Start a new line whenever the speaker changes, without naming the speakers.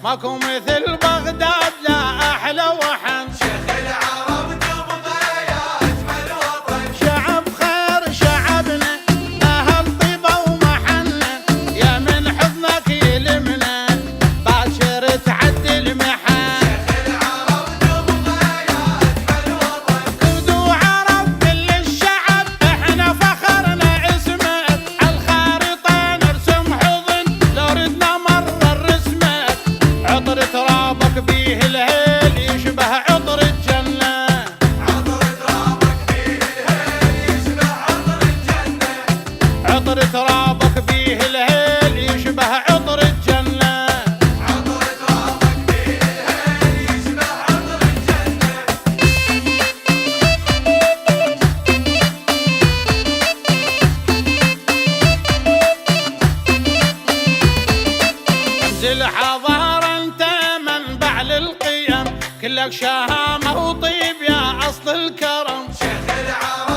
ماكو مثل بغداد لا احلى وحن.
شيخ العرب نبضه يا اجمل وطن.
شعب خير شعبنا اهل طيبه ومحنه، يا من حضنك يلمنا باشر تعدي المحن.
شيخ العرب نبضه يا اجمل وطن.
كرد وعرب كل الشعب احنا فخرنا اسمك، عالخارطه نرسم حضن لو ردنا مرة رسمك. عطر ترابك بيه الهيل يشبه عطر الجنة.
عطر ترابك فيه الهيل يشبه عطر الجنة.
عطر ترابك بيه الهيل يشبه عطر الجنة.
عطر ترابك فيه الهيل يشبه عطر الجنة.
انزل حضارة انت منبع للقيم، كلك شهامة وطيب يا اصل الكرم.
شيخ العرب